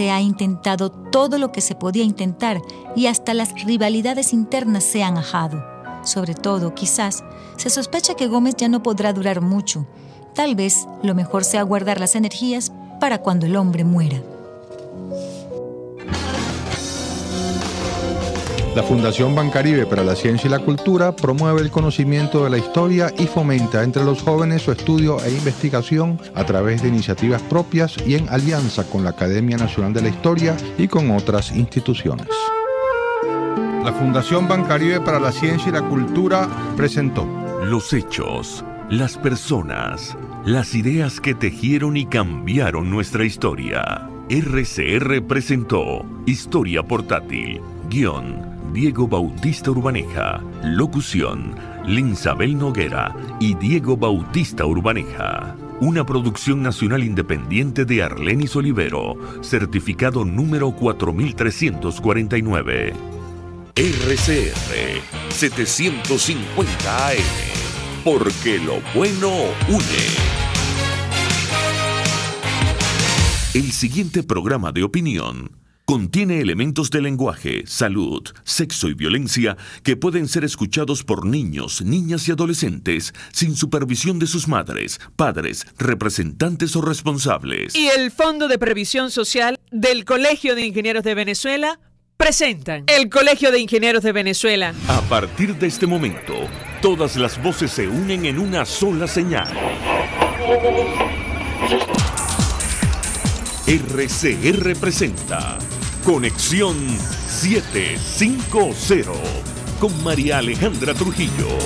se ha intentado todo lo que se podía intentar y hasta las rivalidades internas se han ajado. Sobre todo, quizás, se sospecha que Gómez ya no podrá durar mucho. Tal vez lo mejor sea guardar las energías para cuando el hombre muera. La Fundación Bancaribe para la Ciencia y la Cultura promueve el conocimiento de la historia y fomenta entre los jóvenes su estudio e investigación a través de iniciativas propias y en alianza con la Academia Nacional de la Historia y con otras instituciones. La Fundación Bancaribe para la Ciencia y la Cultura presentó los hechos, las personas, las ideas que tejieron y cambiaron nuestra historia. RCR presentó Historia Portátil. Guión: Diego Bautista Urbaneja. Locución: Linsabel Noguera y Diego Bautista Urbaneja. Una producción nacional independiente de Arlenis Olivero. Certificado número 4349. RCR 750 AM. Porque lo bueno une. El siguiente programa de opinión contiene elementos de lenguaje, salud, sexo y violencia que pueden ser escuchados por niños, niñas y adolescentes sin supervisión de sus madres, padres, representantes o responsables. Y el Fondo de Previsión Social del Colegio de Ingenieros de Venezuela presentan el Colegio de Ingenieros de Venezuela. A partir de este momento, todas las voces se unen en una sola señal. RCR presenta Conexión 750 con María Alejandra Trujillo.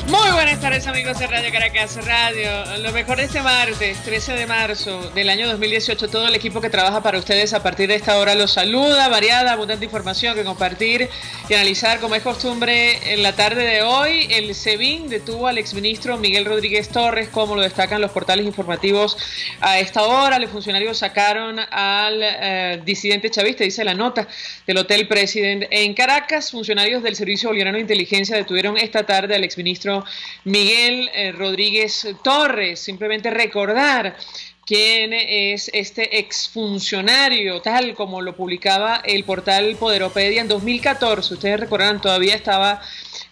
Muy buenas tardes, amigos de Radio Caracas Radio. Lo mejor de este martes, 13 de marzo del año 2018. Todo el equipo que trabaja para ustedes a partir de esta hora los saluda. Variada, abundante información que compartir y analizar, como es costumbre, en la tarde de hoy. El SEBIN detuvo al exministro Miguel Rodríguez Torres, como lo destacan los portales informativos a esta hora. Los funcionarios sacaron al disidente chavista, dice la nota, del Hotel President en Caracas. Funcionarios del Servicio Bolivariano de Inteligencia detuvieron esta tarde al exministro Miguel Rodríguez Torres. Simplemente recordar quién es este exfuncionario, tal como lo publicaba el portal Poderopedia en 2014. Ustedes recordarán, todavía estaba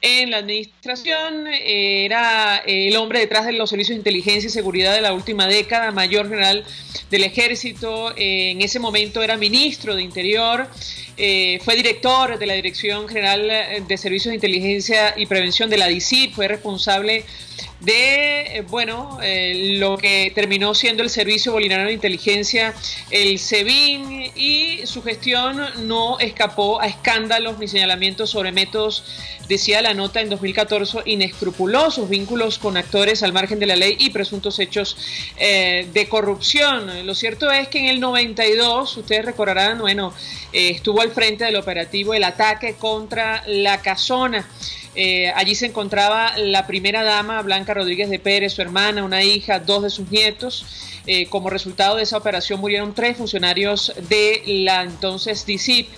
en la administración, era el hombre detrás de los servicios de inteligencia y seguridad de la última década, mayor general del ejército, en ese momento era ministro de Interior, fue director de la Dirección General de Servicios de Inteligencia y Prevención de la DICIT, fue responsable de, lo que terminó siendo el Servicio Bolivariano de Inteligencia, el SEBIN, y su gestión no escapó a escándalos ni señalamientos sobre métodos, decía la nota en 2014, inescrupulosos, vínculos con actores al margen de la ley y presuntos hechos de corrupción. Lo cierto es que en el 92, ustedes recordarán, estuvo al frente del operativo El Ataque contra La Casona. Allí se encontraba la primera dama, Blanca Rodríguez de Pérez, su hermana, una hija, 2 de sus nietos. Como resultado de esa operación murieron 3 funcionarios de la entonces DICIT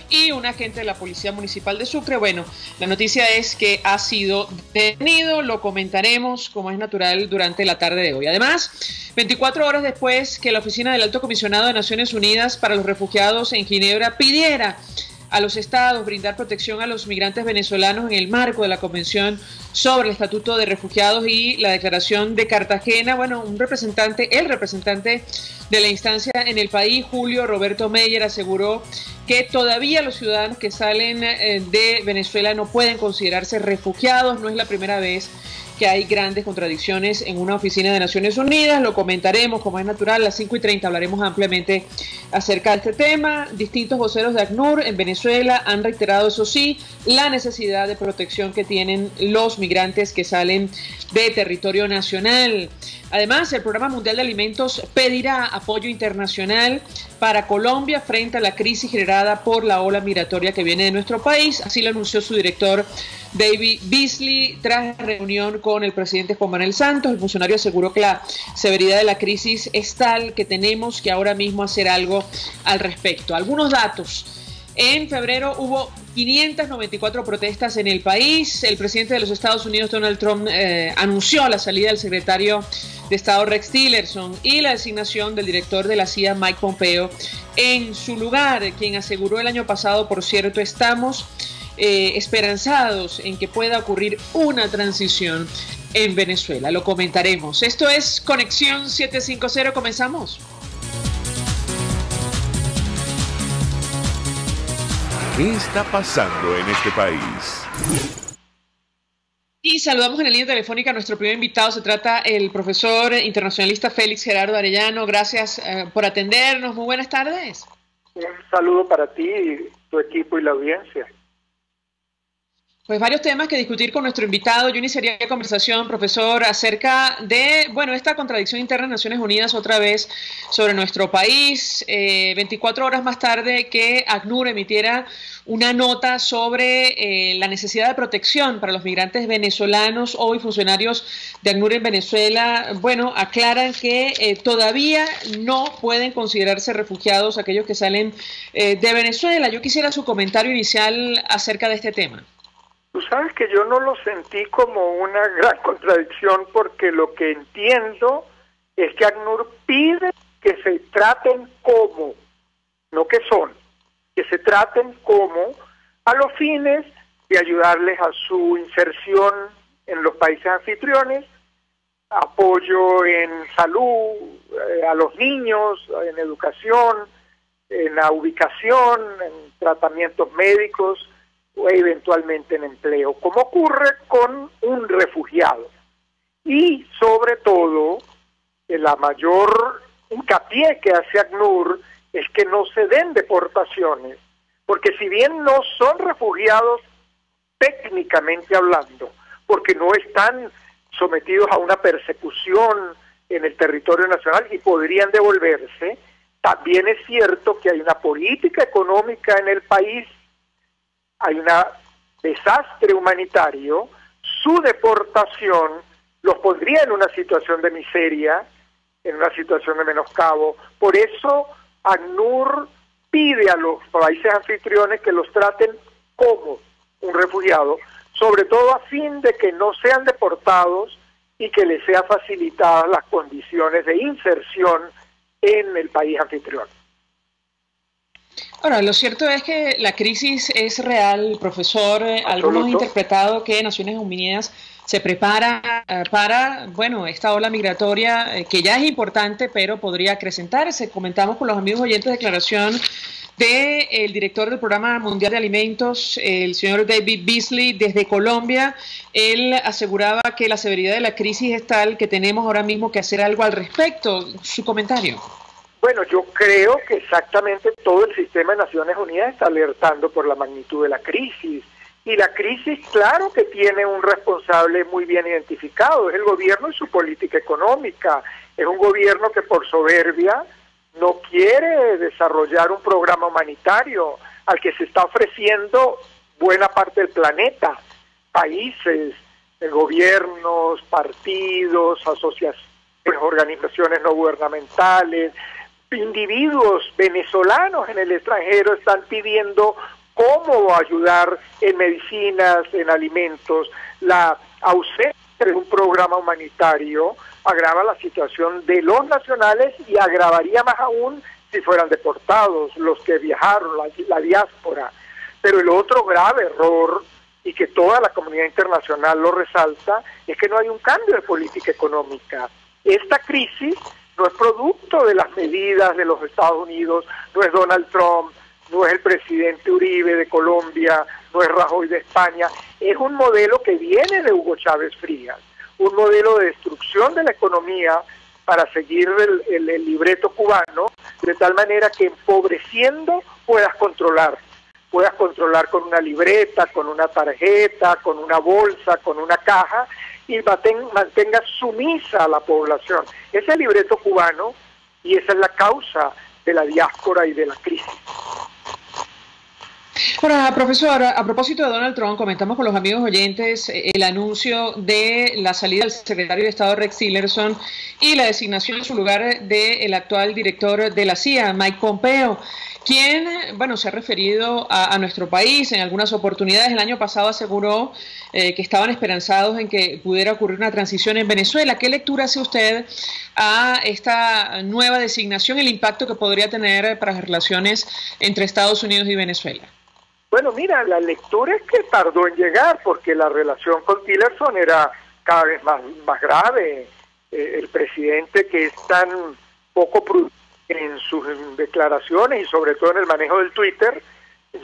y un agente de la Policía Municipal de Sucre. Bueno, la noticia es que ha sido detenido, lo comentaremos como es natural durante la tarde de hoy. Además, 24 horas después que la Oficina del Alto Comisionado de Naciones Unidas para los Refugiados en Ginebra pidiera a los estados brindar protección a los migrantes venezolanos en el marco de la Convención sobre el Estatuto de Refugiados y la Declaración de Cartagena, el representante de la instancia en el país, Julio Roberto Meyer, aseguró que todavía los ciudadanos que salen de Venezuela no pueden considerarse refugiados. No es la primera vez que hay grandes contradicciones en una oficina de Naciones Unidas. Lo comentaremos, como es natural, a las 5:30 hablaremos ampliamente acerca de este tema. Distintos voceros de ACNUR en Venezuela han reiterado, eso sí, la necesidad de protección que tienen los migrantes que salen de territorio nacional. Además, el Programa Mundial de Alimentos pedirá apoyo internacional para Colombia frente a la crisis generada por la ola migratoria que viene de nuestro país. Así lo anunció su director David Beasley tras reunión con el presidente Juan Manuel Santos. El funcionario aseguró que la severidad de la crisis es tal que tenemos que ahora mismo hacer algo al respecto. Algunos datos En febrero hubo 594 protestas en el país. El presidente de los Estados Unidos, Donald Trump, anunció la salida del secretario de Estado Rex Tillerson y la designación del director de la CIA, Mike Pompeo, en su lugar, quien aseguró el año pasado, por cierto, estamos esperanzados en que pueda ocurrir una transición en Venezuela. Lo comentaremos. Esto es Conexión 750. ¿Comenzamos? ¿Qué está pasando en este país? Y saludamos en la línea telefónica a nuestro primer invitado. Se trata el profesor internacionalista Félix Gerardo Arellano. Gracias por atendernos. Muy buenas tardes. Un saludo para ti, tu equipo y la audiencia. Pues varios temas que discutir con nuestro invitado. Yo iniciaría la conversación, profesor, acerca de, esta contradicción interna en Naciones Unidas otra vez sobre nuestro país. 24 horas más tarde que ACNUR emitiera una nota sobre la necesidad de protección para los migrantes venezolanos. Hoy funcionarios de ACNUR en Venezuela, aclaran que todavía no pueden considerarse refugiados aquellos que salen de Venezuela. Yo quisiera su comentario inicial acerca de este tema. Tú sabes que yo no lo sentí como una gran contradicción, porque lo que entiendo es que ACNUR pide que se traten como, no que son, que se traten como, a los fines de ayudarles a su inserción en los países anfitriones, apoyo en salud, a los niños, en educación, en la ubicación, en tratamientos médicos, o eventualmente en empleo, como ocurre con un refugiado. Y sobre todo, la mayor hincapié que hace ACNUR es que no se den deportaciones, porque si bien no son refugiados técnicamente hablando, porque no están sometidos a una persecución en el territorio nacional y podrían devolverse, también es cierto que hay una política económica en el país, hay un desastre humanitario. Su deportación los pondría en una situación de miseria, en una situación de menoscabo. Por eso ACNUR pide a los países anfitriones que los traten como un refugiado, sobre todo a fin de que no sean deportados y que les sean facilitadas las condiciones de inserción en el país anfitrión. Ahora, lo cierto es que la crisis es real, profesor. Algunos han interpretado que Naciones Unidas se prepara para, esta ola migratoria que ya es importante, pero podría acrecentarse. Comentamos con los amigos oyentes declaración del director del Programa Mundial de Alimentos, el señor David Beasley, desde Colombia. Él aseguraba que la severidad de la crisis es tal que tenemos ahora mismo que hacer algo al respecto. Su comentario. Bueno, yo creo que exactamente todo el sistema de Naciones Unidas está alertando por la magnitud de la crisis. Y la crisis, claro que tiene un responsable muy bien identificado, es el gobierno y su política económica. Es un gobierno que por soberbia no quiere desarrollar un programa humanitario al que se está ofreciendo buena parte del planeta. Países, gobiernos, partidos, asociaciones, organizaciones no gubernamentales, individuos venezolanos en el extranjero están pidiendo cómo ayudar en medicinas, en alimentos. La ausencia de un programa humanitario agrava la situación de los nacionales y agravaría más aún si fueran deportados, los que viajaron, la diáspora. Pero el otro grave error, y que toda la comunidad internacional lo resalta, es que no hay un cambio de política económica. Esta crisis no es producto de las medidas de los Estados Unidos, no es Donald Trump, no es el presidente Uribe de Colombia, no es Rajoy de España, es un modelo que viene de Hugo Chávez Frías, un modelo de destrucción de la economía para seguir el libreto cubano, de tal manera que empobreciendo puedas controlar con una libreta, con una tarjeta, con una bolsa, con una caja, y mantenga sumisa a la población. Ese es el libreto cubano y esa es la causa de la diáspora y de la crisis. Ahora, profesor, a propósito de Donald Trump, comentamos con los amigos oyentes el anuncio de la salida del secretario de Estado Rex Tillerson y la designación en su lugar del actual director de la CIA, Mike Pompeo, quien, bueno, se ha referido a nuestro país en algunas oportunidades. El año pasado aseguró que estaban esperanzados en que pudiera ocurrir una transición en Venezuela. ¿Qué lectura hace usted a esta nueva designación, el impacto que podría tener para las relaciones entre Estados Unidos y Venezuela? Bueno, mira, la lectura es que tardó en llegar porque la relación con Tillerson era cada vez más grave. El presidente, que es tan poco prudente en sus declaraciones y sobre todo en el manejo del Twitter,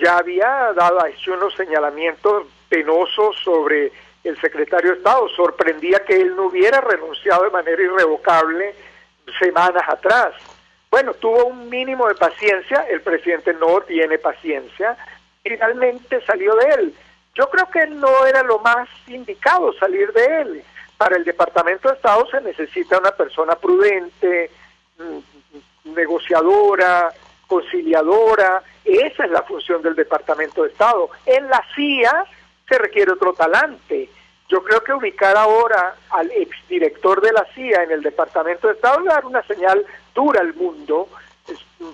ya había hecho unos señalamientos penosos sobre el secretario de Estado. Sorprendía que él no hubiera renunciado de manera irrevocable semanas atrás. Bueno, tuvo un mínimo de paciencia, el presidente no tiene paciencia, finalmente salió de él. Yo creo que no era lo más indicado salir de él. Para el Departamento de Estado se necesita una persona prudente, negociadora, conciliadora. Esa es la función del Departamento de Estado. En la CIA se requiere otro talante. Yo creo que ubicar ahora al exdirector de la CIA en el Departamento de Estado es dar una señal dura al mundo.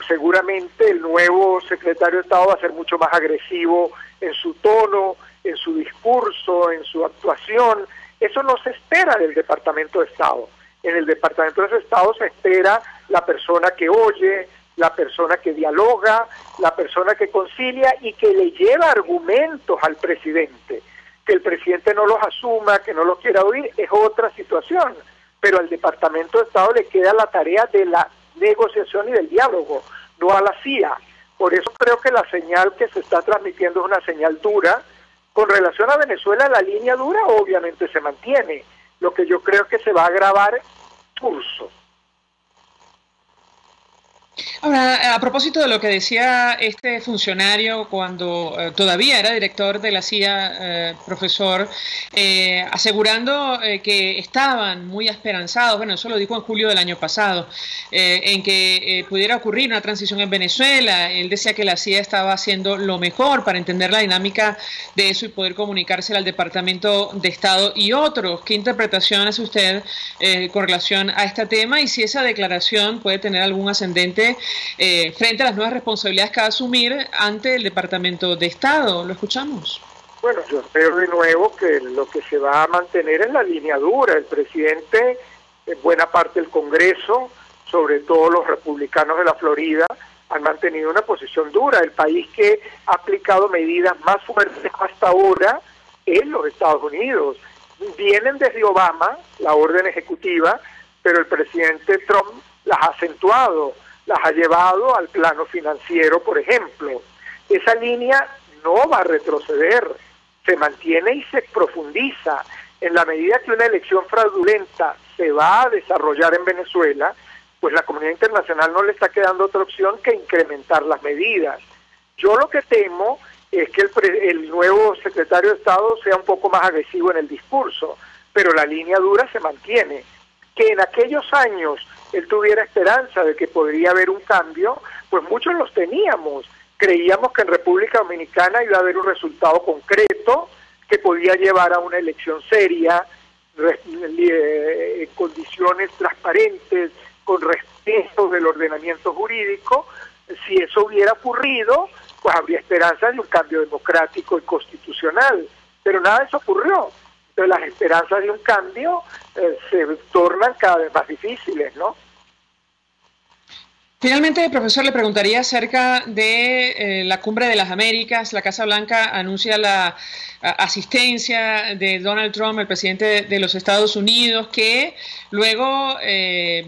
Seguramente el nuevo secretario de Estado va a ser mucho más agresivo en su tono, en su discurso, en su actuación. Eso no se espera del Departamento de Estado. En el Departamento de Estado se espera la persona que oye, la persona que dialoga, la persona que concilia y que le lleva argumentos al presidente. Que el presidente no los asuma, que no los quiera oír, es otra situación. Pero al Departamento de Estado le queda la tarea de la negociación y del diálogo, no a la CIA. Por eso creo que la señal que se está transmitiendo es una señal dura. Con relación a Venezuela, la línea dura obviamente se mantiene. Lo que yo creo que se va a agravar curso. Ahora, a propósito de lo que decía este funcionario cuando todavía era director de la CIA, profesor, asegurando que estaban muy esperanzados, bueno, eso lo dijo en julio del año pasado, en que pudiera ocurrir una transición en Venezuela. Él decía que la CIA estaba haciendo lo mejor para entender la dinámica de eso y poder comunicársela al Departamento de Estado y otros. ¿Qué interpretación hace usted con relación a este tema y si esa declaración puede tener algún ascendente frente a las nuevas responsabilidades que va a asumir ante el Departamento de Estado? ¿Lo escuchamos? Bueno, yo espero de nuevo que lo que se va a mantener es la línea dura. El presidente, buena parte del Congreso, sobre todo los republicanos de la Florida, han mantenido una posición dura. El país que ha aplicado medidas más fuertes hasta ahora es los Estados Unidos. Vienen desde Obama, la orden ejecutiva, pero el presidente Trump las ha acentuado, las ha llevado al plano financiero, por ejemplo. Esa línea no va a retroceder, se mantiene y se profundiza. En la medida que una elección fraudulenta se va a desarrollar en Venezuela, pues la comunidad internacional no le está quedando otra opción que incrementar las medidas. Yo lo que temo es que el nuevo secretario de Estado sea un poco más agresivo en el discurso, pero la línea dura se mantiene. Que en aquellos años él tuviera esperanza de que podría haber un cambio, pues muchos los teníamos. Creíamos que en República Dominicana iba a haber un resultado concreto que podía llevar a una elección seria, en condiciones transparentes, con respeto del ordenamiento jurídico. Si eso hubiera ocurrido, pues habría esperanza de un cambio democrático y constitucional. Pero nada de eso ocurrió. Entonces las esperanzas de un cambio se tornan cada vez más difíciles, ¿no? Finalmente, profesor, le preguntaría acerca de la Cumbre de las Américas. La Casa Blanca anuncia la asistencia de Donald Trump, el presidente de los Estados Unidos, que luego,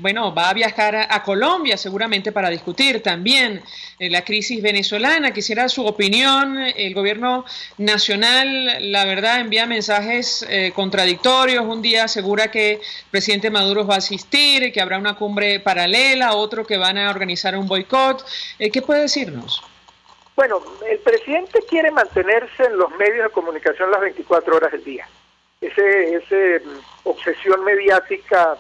bueno, va a viajar a Colombia seguramente para discutir también la crisis venezolana. Quisiera su opinión. El gobierno nacional, la verdad, envía mensajes contradictorios. Un día asegura que el presidente Maduro va a asistir, que habrá una cumbre paralela, otro que van a organizar un boicot. ¿Qué puede decirnos? Bueno, el presidente quiere mantenerse en los medios de comunicación las 24 horas del día. Esa obsesión mediática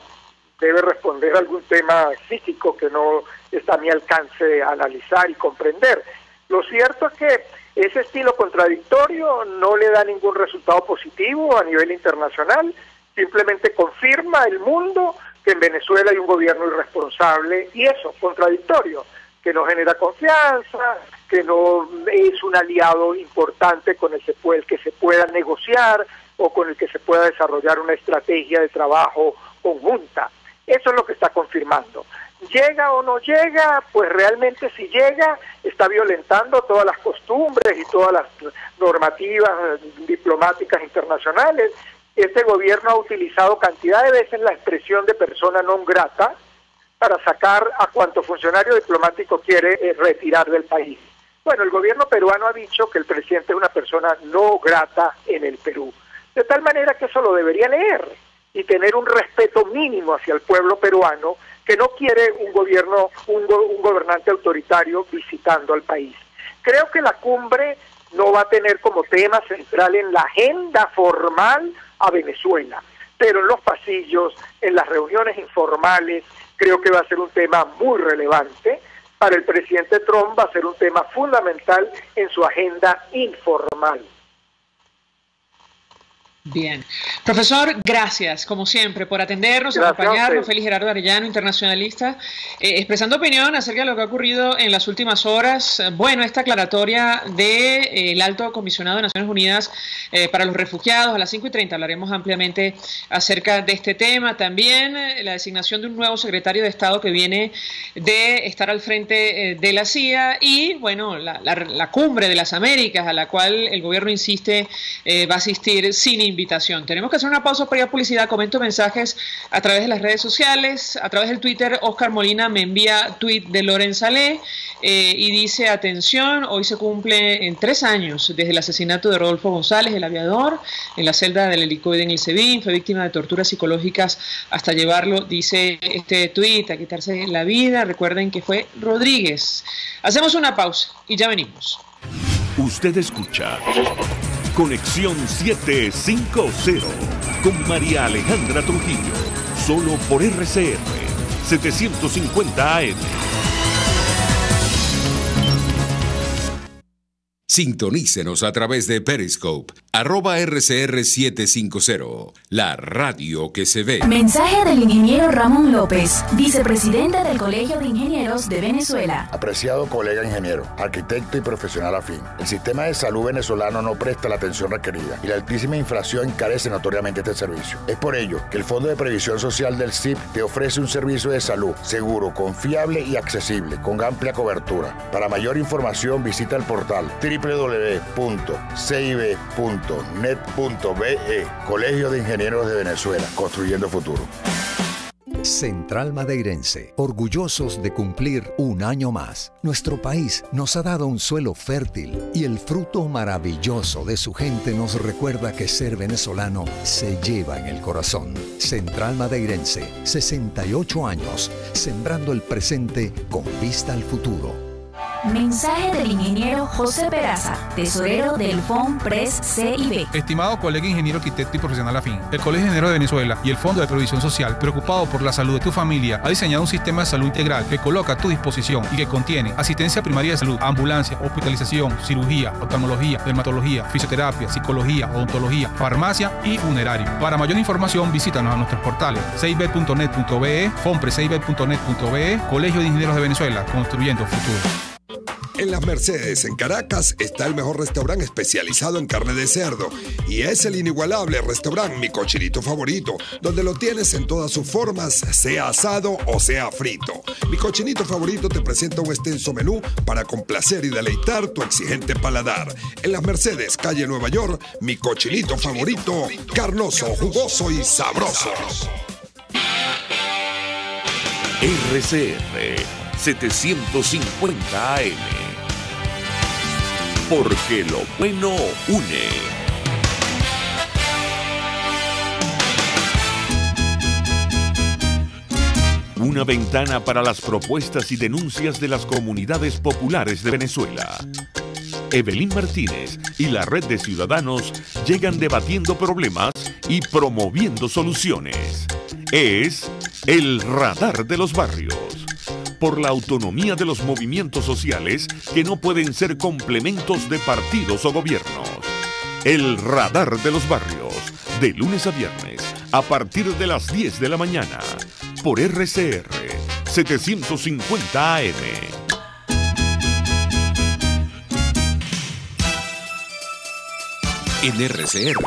debe responder a algún tema físico que no está a mi alcance de analizar y comprender. Lo cierto es que ese estilo contradictorio no le da ningún resultado positivo a nivel internacional, simplemente confirma el mundo que en Venezuela hay un gobierno irresponsable y eso, contradictorio, que no genera confianza, que no es un aliado importante con el que se pueda negociar o con el que se pueda desarrollar una estrategia de trabajo conjunta. Eso es lo que está confirmando. ¿Llega o no llega? Pues realmente si llega, está violentando todas las costumbres y todas las normativas diplomáticas internacionales. Este gobierno ha utilizado cantidad de veces la expresión de persona non grata para sacar a cuanto funcionario diplomático quiere retirar del país. Bueno, el gobierno peruano ha dicho que el presidente es una persona no grata en el Perú. De tal manera que eso lo debería leer y tener un respeto mínimo hacia el pueblo peruano que no quiere un gobernante autoritario visitando al país. Creo que la cumbre no va a tener como tema central en la agenda formal a Venezuela, pero en los pasillos, en las reuniones informales, creo que va a ser un tema muy relevante. Para el presidente Trump va a ser un tema fundamental en su agenda informal. Bien. Profesor, gracias, como siempre, por atendernos, acompañarnos. Félix Gerardo Arellano, internacionalista, expresando opinión acerca de lo que ha ocurrido en las últimas horas. Bueno, esta aclaratoria del Alto Comisionado de Naciones Unidas para los Refugiados, a las 5:30 hablaremos ampliamente acerca de este tema. También la designación de un nuevo secretario de Estado que viene de estar al frente de la CIA y, bueno, la cumbre de las Américas, a la cual el gobierno insiste va a asistir sin invitación. Tenemos que hacer una pausa para ir a publicidad. Comento mensajes a través de las redes sociales, a través del Twitter. Oscar Molina me envía tweet de Loren Salé y dice: atención, hoy se cumple en 3 años desde el asesinato de Rodolfo González, el aviador, en la celda del helicoide en el SEBIN. Fue víctima de torturas psicológicas hasta llevarlo, dice este tweet, a quitarse la vida. Recuerden que fue Rodríguez. Hacemos una pausa y ya venimos. Usted escucha Conexión 750 con María Alejandra Trujillo, solo por RCR 750 AM. Sintonícenos a través de Periscope, @RCR750, la radio que se ve. Mensaje del ingeniero Ramón López, vicepresidente del Colegio de Ingenieros de Venezuela. Apreciado colega ingeniero, arquitecto y profesional afín, el sistema de salud venezolano no presta la atención requerida y la altísima inflación encarece notoriamente este servicio. Es por ello que el Fondo de Previsión Social del CIP te ofrece un servicio de salud seguro, confiable y accesible, con amplia cobertura. Para mayor información visita el portal www.cib.net.be. Colegio de Ingenieros de Venezuela, construyendo futuro. Central Madeirense, orgullosos de cumplir un año más. Nuestro país nos ha dado un suelo fértil y el fruto maravilloso de su gente nos recuerda que ser venezolano se lleva en el corazón. Central Madeirense, 68 años, sembrando el presente con vista al futuro. Mensaje del ingeniero José Peraza, tesorero del FONPRES CIB. Estimado colega ingeniero, arquitecto y profesional afín, el Colegio de Ingenieros de Venezuela y el Fondo de Previsión Social, preocupado por la salud de tu familia, ha diseñado un sistema de salud integral que coloca a tu disposición y que contiene asistencia primaria de salud, ambulancia, hospitalización, cirugía, oftalmología, dermatología, fisioterapia, psicología, odontología, farmacia y funerario. Para mayor información, visítanos a nuestros portales cib.net.be, fonprescib.net.be, Colegio de Ingenieros de Venezuela, construyendo futuro. En Las Mercedes, en Caracas, está el mejor restaurante especializado en carne de cerdo y es el inigualable restaurante Mi Cochinito Favorito, donde lo tienes en todas sus formas, sea asado o sea frito. Mi Cochinito Favorito te presenta un extenso menú para complacer y deleitar tu exigente paladar. En Las Mercedes, calle Nueva York, Mi Cochinito Favorito, carnoso, jugoso y sabroso. RCR 750 AM, porque lo bueno une. Una ventana para las propuestas y denuncias de las comunidades populares de Venezuela. Evelyn Martínez y la red de ciudadanos llegan debatiendo problemas y promoviendo soluciones. Es el Radar de los Barrios. por la autonomía de los movimientos sociales que no pueden ser complementos de partidos o gobiernos. El Radar de los Barrios, de lunes a viernes, a partir de las 10 de la mañana, por RCR 750 AM. En RCR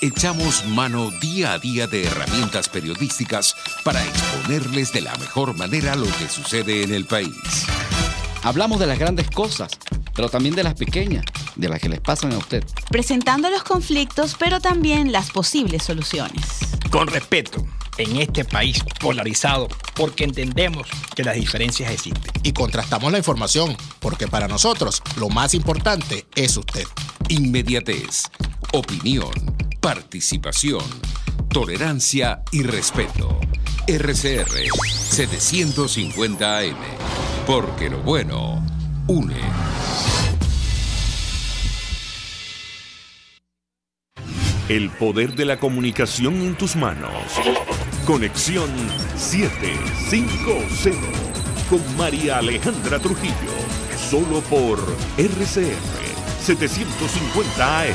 echamos mano día a día de herramientas periodísticas para exponerles de la mejor manera lo que sucede en el país. Hablamos de las grandes cosas, pero también de las pequeñas, de las que les pasan a usted. Presentando los conflictos, pero también las posibles soluciones. Con respeto, en este país polarizado, porque entendemos que las diferencias existen. Y contrastamos la información, porque para nosotros lo más importante es usted. Inmediatez, opinión, participación, tolerancia y respeto. RCR 750 AM, porque lo bueno une. El poder de la comunicación en tus manos. Conexión 750 con María Alejandra Trujillo. Solo por RCR 750 AM.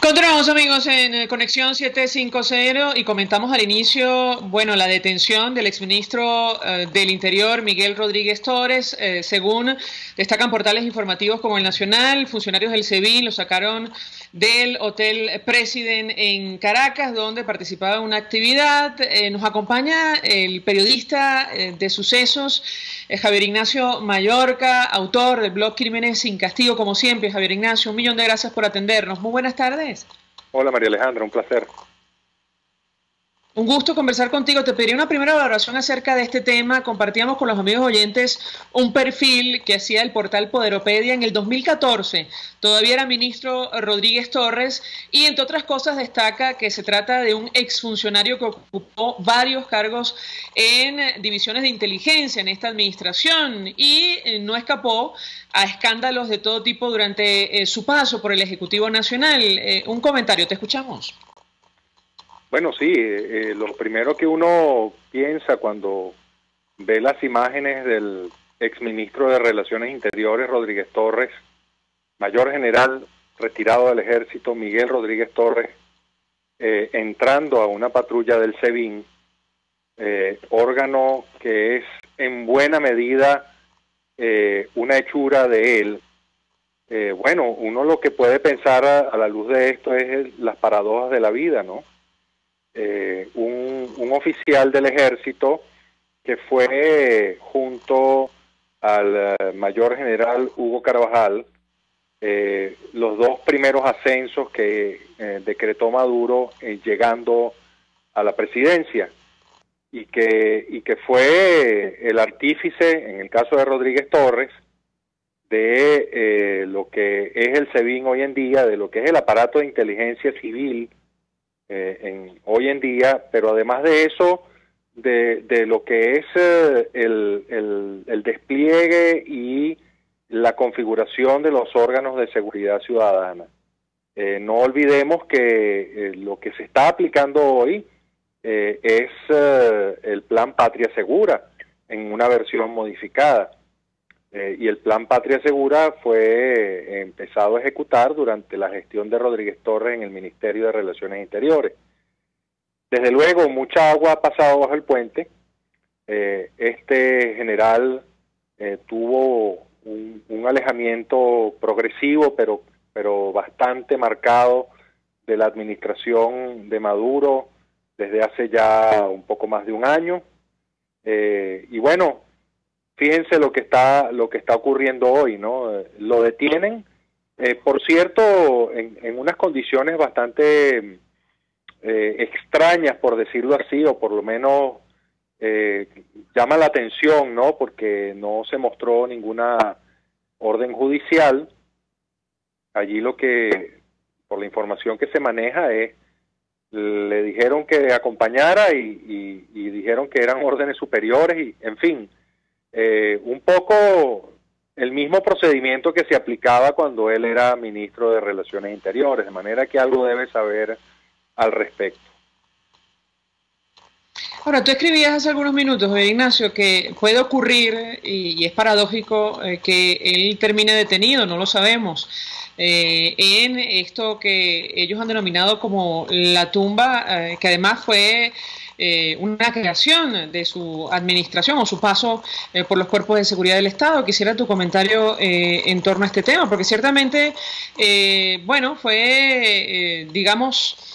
Continuamos, amigos, en Conexión 750 y comentamos al inicio, bueno, la detención del exministro del Interior, Miguel Rodríguez Torres. Según destacan portales informativos como El Nacional, funcionarios del SEBIN lo sacaron del Hotel President en Caracas, donde participaba en una actividad. Nos acompaña el periodista de sucesos, Javier Ignacio Mallorca, autor del blog Crímenes sin Castigo. Como siempre, Javier Ignacio, 1.000.000 de gracias por atendernos. Muy buenas tardes. Hola María Alejandra, un placer. Un gusto conversar contigo. Te pediría una primera valoración acerca de este tema. Compartíamos con los amigos oyentes un perfil que hacía el portal Poderopedia en el 2014. Todavía era ministro Rodríguez Torres y, entre otras cosas, destaca que se trata de un exfuncionario que ocupó varios cargos en divisiones de inteligencia en esta administración y no escapó a escándalos de todo tipo durante su paso por el Ejecutivo Nacional. Un comentario, te escuchamos. Bueno, sí, lo primero que uno piensa cuando ve las imágenes del exministro de Relaciones Interiores, Rodríguez Torres, mayor general retirado del Ejército, Miguel Rodríguez Torres, entrando a una patrulla del SEBIN, órgano que es en buena medida una hechura de él. Bueno, uno lo que puede pensar a la luz de esto es las paradojas de la vida, ¿no? Un oficial del ejército que fue junto al mayor general Hugo Carvajal, los dos primeros ascensos que decretó Maduro llegando a la presidencia, y que fue el artífice, en el caso de Rodríguez Torres, de lo que es el SEBIN hoy en día, de lo que es el aparato de inteligencia civil hoy en día, pero además de eso, de lo que es el despliegue y la configuración de los órganos de seguridad ciudadana. No olvidemos que lo que se está aplicando hoy es el Plan Patria Segura, en una versión modificada. Y el Plan Patria Segura fue empezado a ejecutar durante la gestión de Rodríguez Torres en el Ministerio de Relaciones Interiores. Desde luego, mucha agua ha pasado bajo el puente. Este general tuvo un alejamiento progresivo, pero bastante marcado de la administración de Maduro desde hace ya un poco más de un año. Y bueno, fíjense lo que está ocurriendo hoy, ¿no? Lo detienen, por cierto, en unas condiciones bastante extrañas, por decirlo así, o por lo menos llama la atención, ¿no? Porque no se mostró ninguna orden judicial. Allí lo que, por la información que se maneja, es le dijeron que acompañara y dijeron que eran órdenes superiores y, en fin, un poco el mismo procedimiento que se aplicaba cuando él era ministro de Relaciones Interiores, de manera que algo debe saber al respecto. Ahora, tú escribías hace algunos minutos, Ignacio, que puede ocurrir, y es paradójico, que él termine detenido, no lo sabemos, en esto que ellos han denominado como la tumba, que además fue una creación de su administración o su paso por los cuerpos de seguridad del Estado. Quisiera tu comentario en torno a este tema, porque ciertamente, bueno, fue, digamos,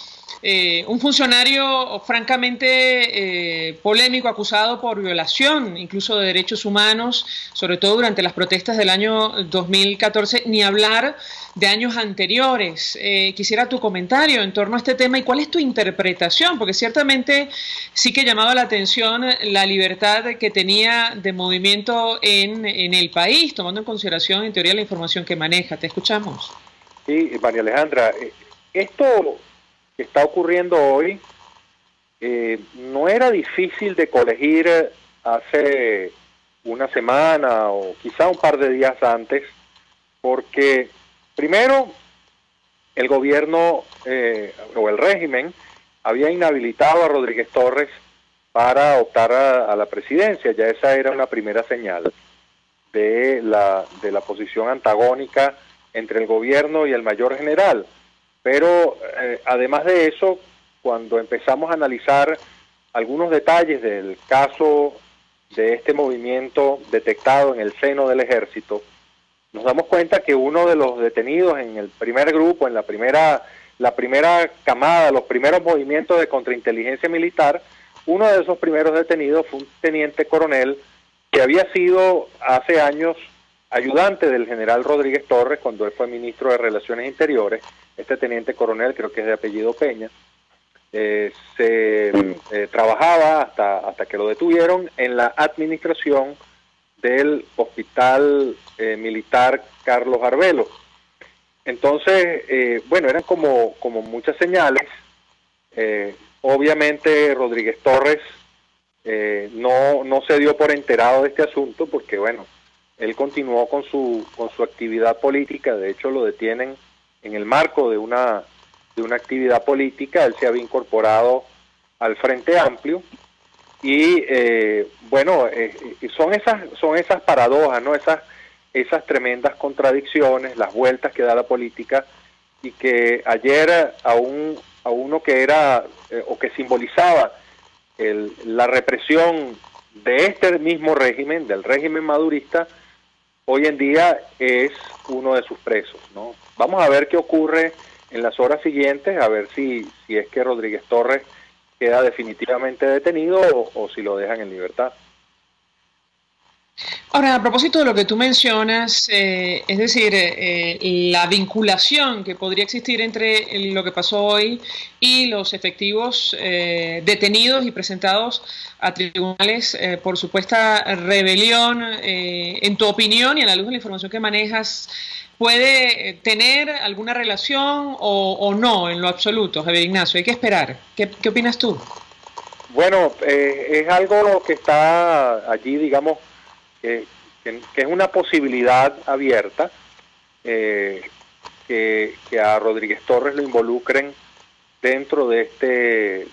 un funcionario francamente polémico, acusado por violación incluso de derechos humanos, sobre todo durante las protestas del año 2014, ni hablar de años anteriores. Quisiera tu comentario en torno a este tema y cuál es tu interpretación, porque ciertamente sí que llamaba la atención la libertad que tenía de movimiento en el país, tomando en consideración en teoría la información que maneja. Te escuchamos. Sí, María Alejandra, esto que está ocurriendo hoy no era difícil de colegir hace una semana o quizá un par de días antes, porque primero el gobierno o el régimen había inhabilitado a Rodríguez Torres para optar a la presidencia. Ya esa era una primera señal de la posición antagónica entre el gobierno y el mayor general. Pero además de eso, cuando empezamos a analizar algunos detalles del caso de este movimiento detectado en el seno del ejército, nos damos cuenta que uno de los detenidos en el primer grupo, en la primera camada, los primeros movimientos de contrainteligencia militar, uno de esos primeros detenidos fue un teniente coronel que había sido hace años ayudante del general Rodríguez Torres cuando él fue ministro de Relaciones Interiores. Este teniente coronel, creo que es de apellido Peña, trabajaba hasta que lo detuvieron en la administración del hospital militar Carlos Arbelo. Entonces, bueno, eran como muchas señales. Obviamente Rodríguez Torres no se dio por enterado de este asunto porque, bueno, él continuó con su actividad política. De hecho, lo detienen en el marco de una actividad política. Él se había incorporado al Frente Amplio y bueno, son esas paradojas, ¿no? Esas tremendas contradicciones, las vueltas que da la política, y que ayer a uno que era o que simbolizaba la represión de este mismo régimen, del régimen madurista, hoy en día es uno de sus presos, ¿no? Vamos a ver qué ocurre en las horas siguientes, a ver si es que Rodríguez Torres queda definitivamente detenido o si lo dejan en libertad. Ahora, a propósito de lo que tú mencionas, es decir, la vinculación que podría existir entre lo que pasó hoy y los efectivos detenidos y presentados a tribunales por supuesta rebelión, en tu opinión y a la luz de la información que manejas, ¿puede tener alguna relación o no en lo absoluto, Javier Ignacio? Hay que esperar. ¿Qué opinas tú? Bueno, es algo que está allí, digamos, que es una posibilidad abierta, que a Rodríguez Torres lo involucren dentro de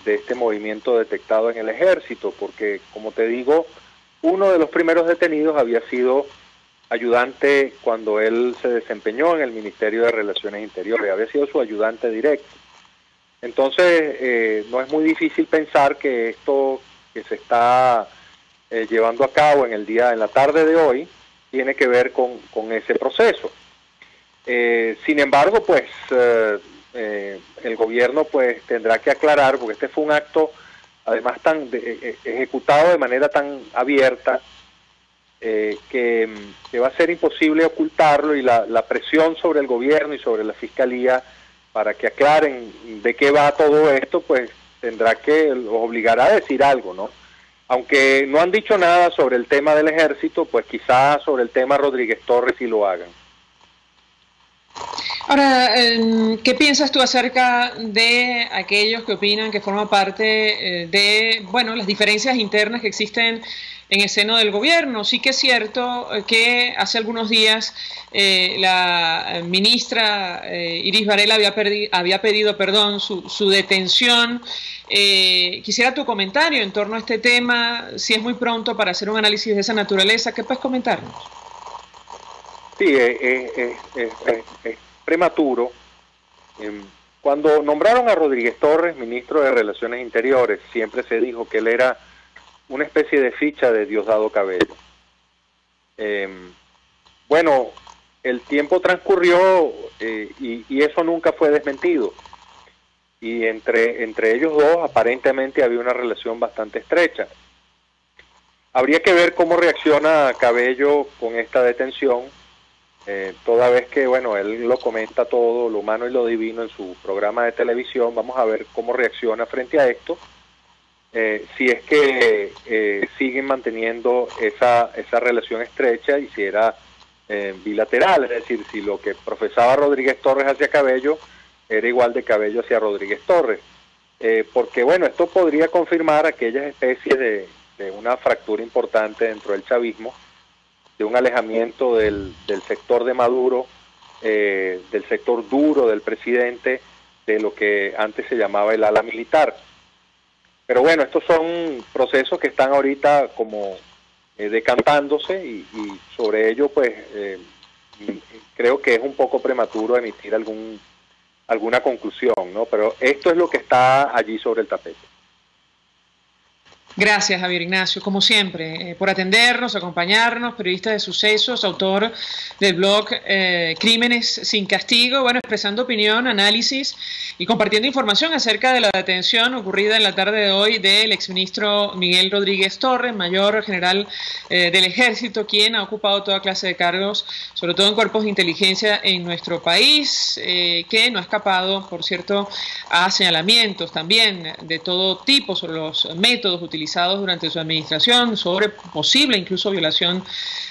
este movimiento detectado en el ejército, porque, como te digo, uno de los primeros detenidos había sido ayudante cuando él se desempeñó en el Ministerio de Relaciones Interiores, había sido su ayudante directo. Entonces, no es muy difícil pensar que esto que se está llevando a cabo en la tarde de hoy, tiene que ver con ese proceso. Sin embargo, pues el gobierno pues tendrá que aclarar, porque este fue un acto además ejecutado de manera tan abierta que va a ser imposible ocultarlo, y la presión sobre el gobierno y sobre la fiscalía para que aclaren de qué va todo esto, pues los obligará a decir algo, ¿no? Aunque no han dicho nada sobre el tema del ejército, pues quizás sobre el tema Rodríguez Torres sí lo hagan. Ahora, ¿qué piensas tú acerca de aquellos que opinan que forma parte de, bueno, las diferencias internas que existen en el seno del gobierno? Sí que es cierto que hace algunos días la ministra Iris Varela había pedido su detención. Quisiera tu comentario en torno a este tema, si es muy pronto para hacer un análisis de esa naturaleza. ¿Qué puedes comentarnos? Sí, es prematuro. Cuando nombraron a Rodríguez Torres ministro de Relaciones Interiores, siempre se dijo que él era una especie de ficha de Diosdado Cabello. Bueno, el tiempo transcurrió y eso nunca fue desmentido. Y entre ellos dos aparentemente había una relación bastante estrecha. Habría que ver cómo reacciona Cabello con esta detención, toda vez que, bueno, él lo comenta todo, lo humano y lo divino en su programa de televisión. Vamos a ver cómo reacciona frente a esto. Si es que siguen manteniendo esa relación estrecha y si era bilateral, es decir, si lo que profesaba Rodríguez Torres hacia Cabello era igual de Cabello hacia Rodríguez Torres, porque bueno, esto podría confirmar aquellas especies de una fractura importante dentro del chavismo, de un alejamiento del sector de Maduro, del sector duro del presidente, de lo que antes se llamaba el ala militar. Pero bueno, estos son procesos que están ahorita como decantándose y sobre ello pues creo que es un poco prematuro emitir alguna conclusión, ¿no? Pero esto es lo que está allí sobre el tapete. Gracias, Javier Ignacio, como siempre, por atendernos, acompañarnos, periodista de sucesos, autor del blog Crímenes sin Castigo, bueno, expresando opinión, análisis y compartiendo información acerca de la detención ocurrida en la tarde de hoy del exministro Miguel Rodríguez Torres, mayor general del Ejército, quien ha ocupado toda clase de cargos, sobre todo en cuerpos de inteligencia en nuestro país, que no ha escapado, por cierto, a señalamientos también de todo tipo sobre los métodos utilizados durante su administración, sobre posible incluso violación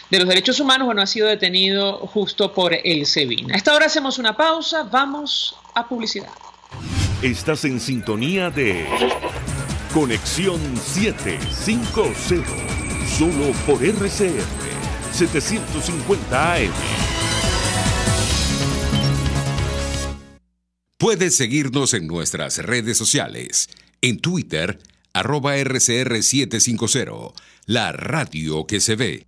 de los derechos humanos. Bueno, ha sido detenido justo por el SEBIN. A esta hora hacemos una pausa, vamos a publicidad. Estás en sintonía de Conexión 750, solo por RCR 750 AM. Puedes seguirnos en nuestras redes sociales. En Twitter, @RCR750, la radio que se ve.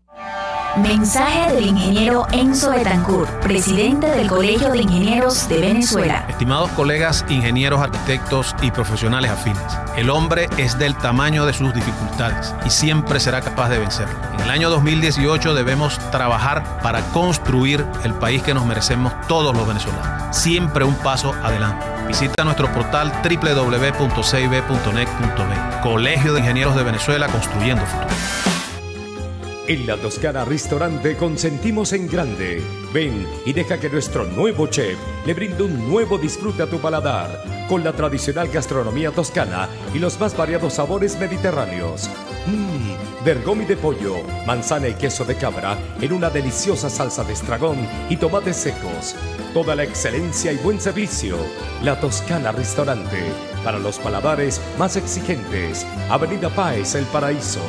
Mensaje del ingeniero Enzo Betancourt, presidente del Colegio de Ingenieros de Venezuela. Estimados colegas, ingenieros, arquitectos y profesionales afines, el hombre es del tamaño de sus dificultades y siempre será capaz de vencerlo. En el año 2018 debemos trabajar para construir el país que nos merecemos todos los venezolanos. Siempre un paso adelante. Visita nuestro portal www.cib.net.be. Colegio de Ingenieros de Venezuela, construyendo futuro. En La Toscana Restaurante consentimos en grande. Ven y deja que nuestro nuevo chef le brinde un nuevo disfrute a tu paladar, con la tradicional gastronomía toscana y los más variados sabores mediterráneos. Bergomi de pollo, manzana y queso de cabra en una deliciosa salsa de estragón y tomates secos. Toda la excelencia y buen servicio. La Toscana Restaurante, para los paladares más exigentes. Avenida Páez, El Paraíso.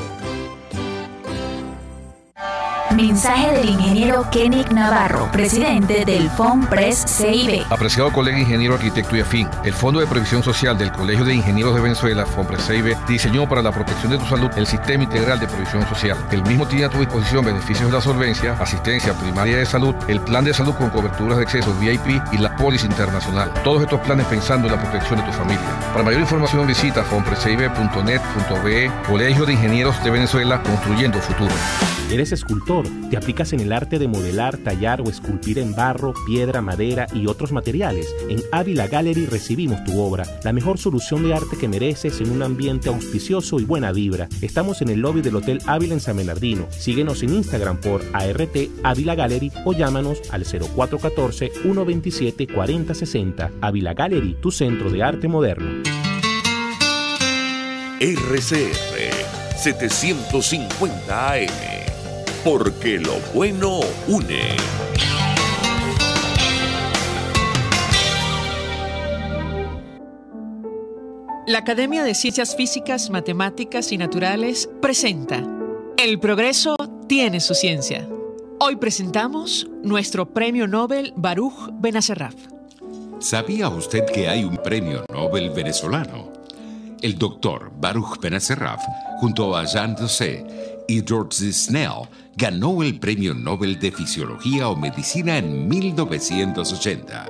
Mensaje del ingeniero Kenick Navarro, presidente del FOMPRES CIB. Apreciado colega ingeniero, arquitecto y afín, el Fondo de Previsión Social del Colegio de Ingenieros de Venezuela, FOMPRES CIB, diseñó para la protección de tu salud el Sistema Integral de Previsión Social. El mismo tiene a tu disposición beneficios de la solvencia, asistencia primaria de salud, el plan de salud con coberturas de acceso VIP y la póliza internacional. Todos estos planes pensando en la protección de tu familia. Para mayor información visita fomprescib.net.be. Colegio de Ingenieros de Venezuela, construyendo futuro. ¿Eres escultor? ¿Te aplicas en el arte de modelar, tallar o esculpir en barro, piedra, madera y otros materiales? En Ávila Gallery recibimos tu obra, la mejor solución de arte que mereces en un ambiente auspicioso y buena vibra. Estamos en el lobby del Hotel Ávila en San Bernardino. Síguenos en Instagram por ART Ávila Gallery o llámanos al 0414-127-4060. Ávila Gallery, tu centro de arte moderno. RCR 750 AM, porque lo bueno une. La Academia de Ciencias Físicas, Matemáticas y Naturales presenta El progreso tiene su ciencia. Hoy presentamos nuestro Premio Nobel Baruch Benacerraf. ¿Sabía usted que hay un Premio Nobel venezolano? El doctor Baruch Benacerraf, junto a Jean Doucet y George Snell, ganó el Premio Nobel de Fisiología o Medicina en 1980.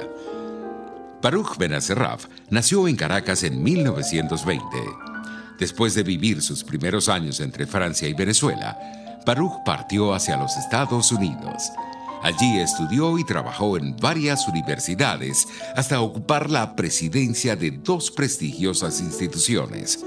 Baruch Benacerraf nació en Caracas en 1920. Después de vivir sus primeros años entre Francia y Venezuela, Baruch partió hacia los Estados Unidos. Allí estudió y trabajó en varias universidades hasta ocupar la presidencia de dos prestigiosas instituciones: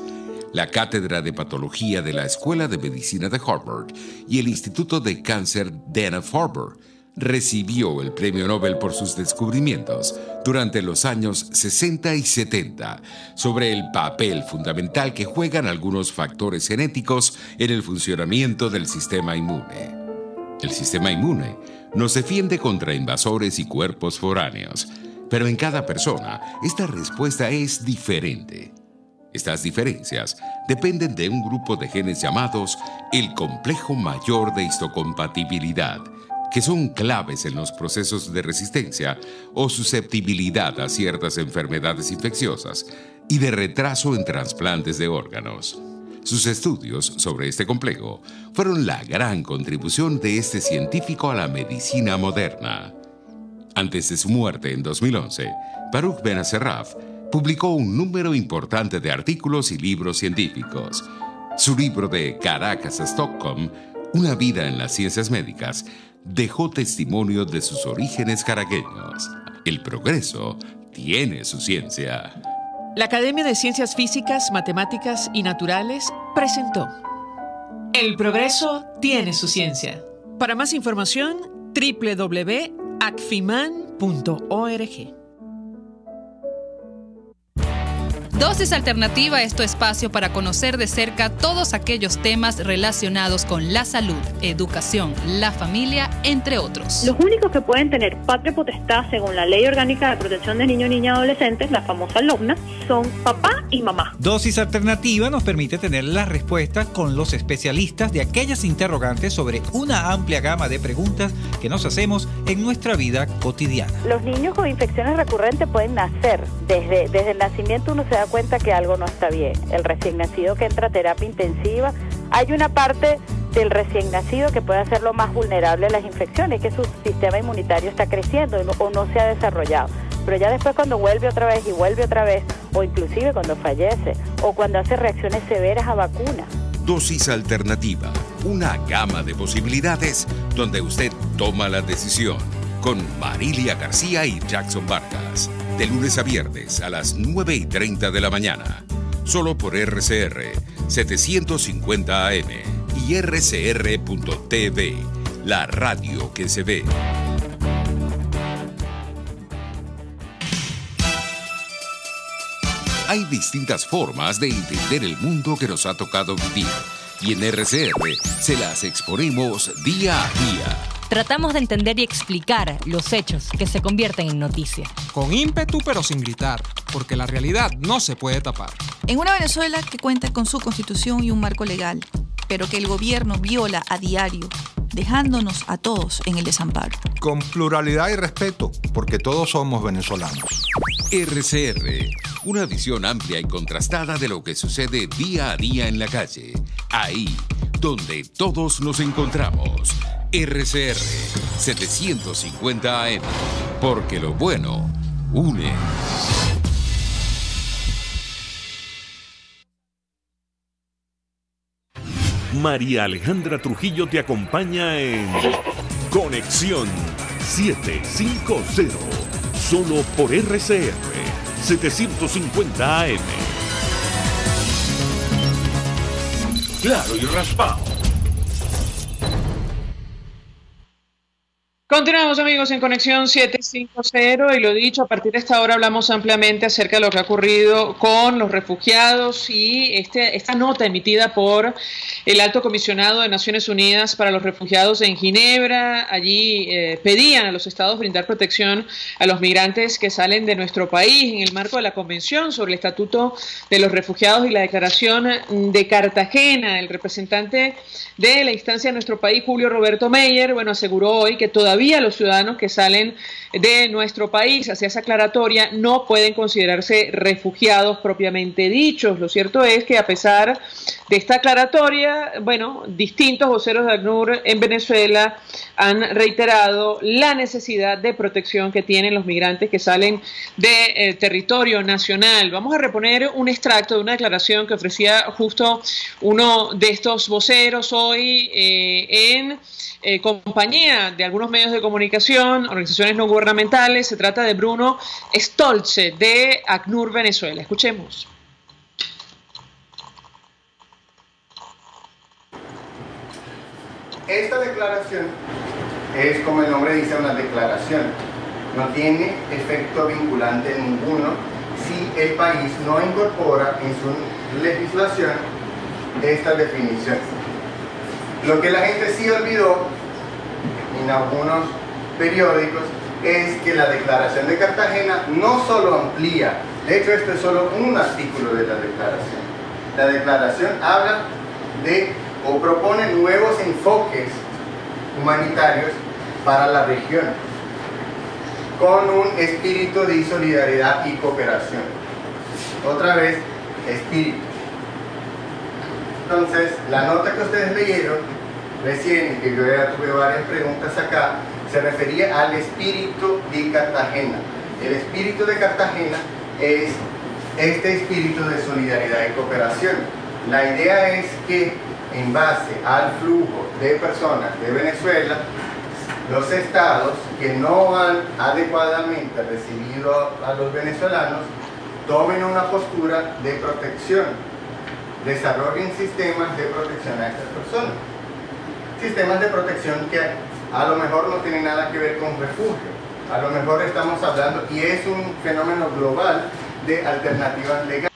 la Cátedra de Patología de la Escuela de Medicina de Harvard y el Instituto de Cáncer Dana-Farber. Recibió el Premio Nobel por sus descubrimientos durante los años 60 y 70 sobre el papel fundamental que juegan algunos factores genéticos en el funcionamiento del sistema inmune. El sistema inmune nos defiende contra invasores y cuerpos foráneos, pero en cada persona esta respuesta es diferente. Estas diferencias dependen de un grupo de genes llamados el complejo mayor de histocompatibilidad, que son claves en los procesos de resistencia o susceptibilidad a ciertas enfermedades infecciosas y de retraso en trasplantes de órganos. Sus estudios sobre este complejo fueron la gran contribución de este científico a la medicina moderna. Antes de su muerte en 2011, Baruch Benacerraf publicó un número importante de artículos y libros científicos. Su libro de Caracas a Stockholm, Una vida en las ciencias médicas, dejó testimonio de sus orígenes caraqueños. El progreso tiene su ciencia. La Academia de Ciencias Físicas, Matemáticas y Naturales presentó El progreso tiene su ciencia. Para más información, www.acfiman.org. Dosis Alternativa es tu espacio para conocer de cerca todos aquellos temas relacionados con la salud, educación, la familia, entre otros. Los únicos que pueden tener patria potestad según la Ley Orgánica de Protección de Niños, Niñas y Adolescentes, la famosa LOPNA, son papá y mamá. Dosis Alternativa nos permite tener las respuestas con los especialistas de aquellas interrogantes sobre una amplia gama de preguntas que nos hacemos en nuestra vida cotidiana. Los niños con infecciones recurrentes pueden nacer. Desde el nacimiento uno se da cuenta que algo no está bien. El recién nacido que entra a terapia intensiva, hay una parte del recién nacido que puede hacerlo más vulnerable a las infecciones, que su sistema inmunitario está creciendo o no se ha desarrollado. Pero ya después, cuando vuelve otra vez, o inclusive cuando fallece, o cuando hace reacciones severas a vacunas. Dosis Alternativa, una gama de posibilidades donde usted toma la decisión. Con Marilia García y Jackson Vargas. De lunes a viernes a las 9:30 de la mañana. Solo por RCR 750 AM y RCR.tv, la radio que se ve. Hay distintas formas de entender el mundo que nos ha tocado vivir. Y en RCR se las exponemos día a día. Tratamos de entender y explicar los hechos que se convierten en noticia. Con ímpetu pero sin gritar, porque la realidad no se puede tapar. En una Venezuela que cuenta con su constitución y un marco legal, pero que el gobierno viola a diario, dejándonos a todos en el desamparo. Con pluralidad y respeto, porque todos somos venezolanos. RCR, una visión amplia y contrastada de lo que sucede día a día en la calle. Ahí, donde todos nos encontramos. RCR 750 AM, porque lo bueno une. María Alejandra Trujillo te acompaña en Conexión 750, solo por RCR 750 AM. Claro y raspado. Continuamos, amigos, en Conexión 750 y lo dicho, a partir de esta hora hablamos ampliamente acerca de lo que ha ocurrido con los refugiados y esta nota emitida por el Alto Comisionado de Naciones Unidas para los Refugiados en Ginebra. Allí pedían a los estados brindar protección a los migrantes que salen de nuestro país en el marco de la Convención sobre el Estatuto de los Refugiados y la Declaración de Cartagena. El representante de la instancia de nuestro país, Julio Roberto Meyer, aseguró hoy que todavía los ciudadanos que salen de nuestro país hacia esa aclaratoria no pueden considerarse refugiados propiamente dichos. Lo cierto es que a pesar de esta aclaratoria, distintos voceros de ACNUR en Venezuela han reiterado la necesidad de protección que tienen los migrantes que salen de territorio nacional. Vamos a reponer un extracto de una declaración que ofrecía justo uno de estos voceros hoy en compañía de algunos medios de comunicación, organizaciones no gubernamentales. Se trata de Bruno Stolze de ACNUR Venezuela. Escuchemos. Esta declaración es, como el nombre dice, una declaración. No tiene efecto vinculante ninguno si el país no incorpora en su legislación esta definición. Lo que la gente sí olvidó en algunos periódicos es que la Declaración de Cartagena no solo amplía, de hecho este es solo un artículo de la declaración. La declaración habla de o propone nuevos enfoques humanitarios para la región, con un espíritu de solidaridad y cooperación. Otra vez, espíritu. Entonces, la nota que ustedes leyeron recién, y que yo ya tuve varias preguntas acá, se refería al espíritu de Cartagena. El espíritu de Cartagena es este espíritu de solidaridad y cooperación. La idea es que, en base al flujo de personas de Venezuela, los estados que no han adecuadamente recibido a los venezolanos tomen una postura de protección, desarrollen sistemas de protección a estas personas. Sistemas de protección que a lo mejor no tienen nada que ver con refugio, a lo mejor estamos hablando, y es un fenómeno global, de alternativas legales.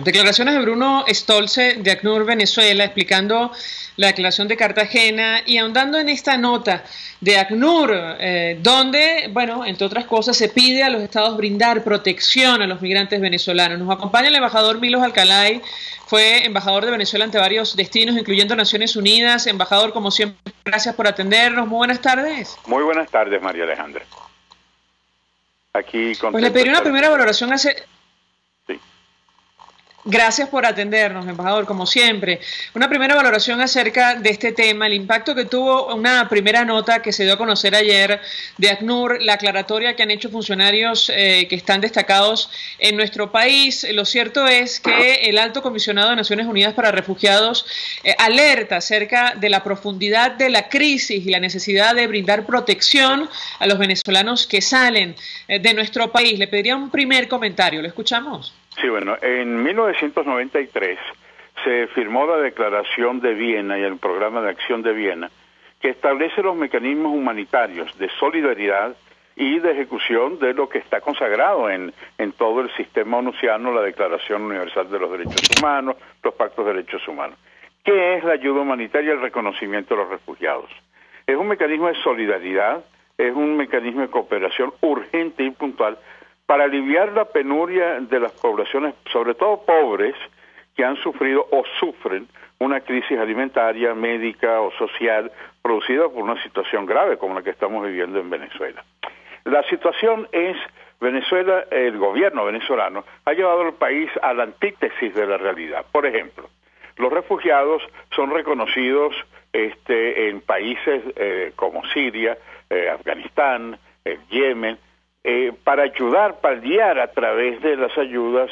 Declaraciones de Bruno Stolze de ACNUR Venezuela explicando la declaración de Cartagena y ahondando en esta nota de ACNUR, donde, entre otras cosas, se pide a los estados brindar protección a los migrantes venezolanos. Nos acompaña el embajador Milos Alcalay, fue embajador de Venezuela ante varios destinos, incluyendo Naciones Unidas. Embajador, como siempre, gracias por atendernos. Muy buenas tardes. Muy buenas tardes, María Alejandra. Aquí pues le pedí una primera valoración Gracias por atendernos, embajador, como siempre. Una primera valoración acerca de este tema, el impacto que tuvo una primera nota que se dio a conocer ayer de ACNUR, la aclaratoria que han hecho funcionarios que están destacados en nuestro país. Lo cierto es que el Alto Comisionado de Naciones Unidas para Refugiados alerta acerca de la profundidad de la crisis y la necesidad de brindar protección a los venezolanos que salen de nuestro país. Le pediría un primer comentario, ¿lo escuchamos? Sí, en 1993 se firmó la Declaración de Viena y el Programa de Acción de Viena, que establece los mecanismos humanitarios de solidaridad y de ejecución de lo que está consagrado en todo el sistema onusiano, la Declaración Universal de los Derechos Humanos, los Pactos de Derechos Humanos. ¿Qué es la ayuda humanitaria y el reconocimiento de los refugiados? Es un mecanismo de solidaridad, es un mecanismo de cooperación urgente y puntual para aliviar la penuria de las poblaciones, sobre todo pobres, que han sufrido o sufren una crisis alimentaria, médica o social producida por una situación grave como la que estamos viviendo en Venezuela. La situación es, Venezuela, el gobierno venezolano ha llevado al país a la antítesis de la realidad. Por ejemplo, los refugiados son reconocidos en países como Siria, Afganistán, Yemen, para ayudar, paliar a través de las ayudas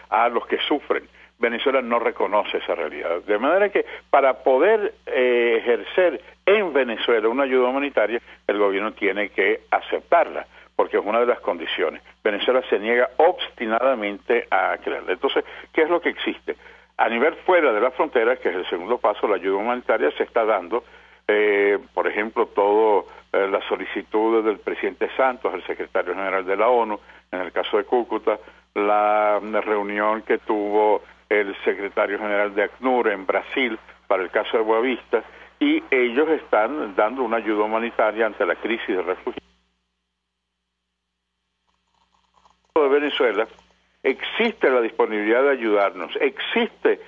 a los que sufren. Venezuela no reconoce esa realidad. De manera que para poder ejercer en Venezuela una ayuda humanitaria, el gobierno tiene que aceptarla, porque es una de las condiciones. Venezuela se niega obstinadamente a creerla. Entonces, ¿qué es lo que existe? A nivel fuera de la frontera, que es el segundo paso, la ayuda humanitaria se está dando por ejemplo, todo las solicitudes del presidente Santos, el secretario general de la ONU, en el caso de Cúcuta, la reunión que tuvo el secretario general de ACNUR en Brasil para el caso de Boavista, y ellos están dando una ayuda humanitaria ante la crisis de refugiados de Venezuela. Existe la disponibilidad de ayudarnos, existe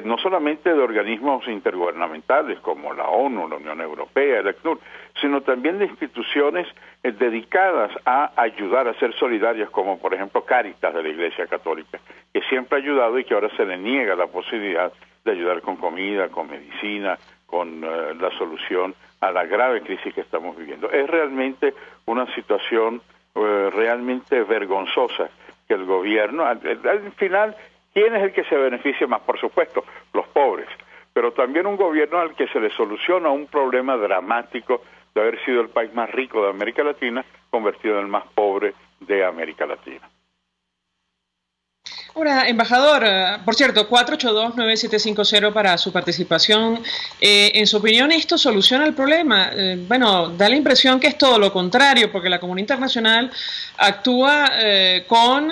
no solamente de organismos intergubernamentales como la ONU, la Unión Europea, el ACNUR, sino también de instituciones dedicadas a ayudar, a ser solidarias, como por ejemplo Cáritas de la Iglesia Católica, que siempre ha ayudado y que ahora se le niega la posibilidad de ayudar con comida, con medicina, con la solución a la grave crisis que estamos viviendo. Es realmente una situación realmente vergonzosa que el gobierno, al final, ¿quién es el que se beneficia más? Por supuesto, los pobres, pero también un gobierno al que se le soluciona un problema dramático de haber sido el país más rico de América Latina, convertido en el más pobre de América Latina. Ahora, embajador, por cierto, 482-9750 para su participación. En su opinión, ¿esto soluciona el problema? Bueno, da la impresión que es todo lo contrario, porque la comunidad internacional actúa con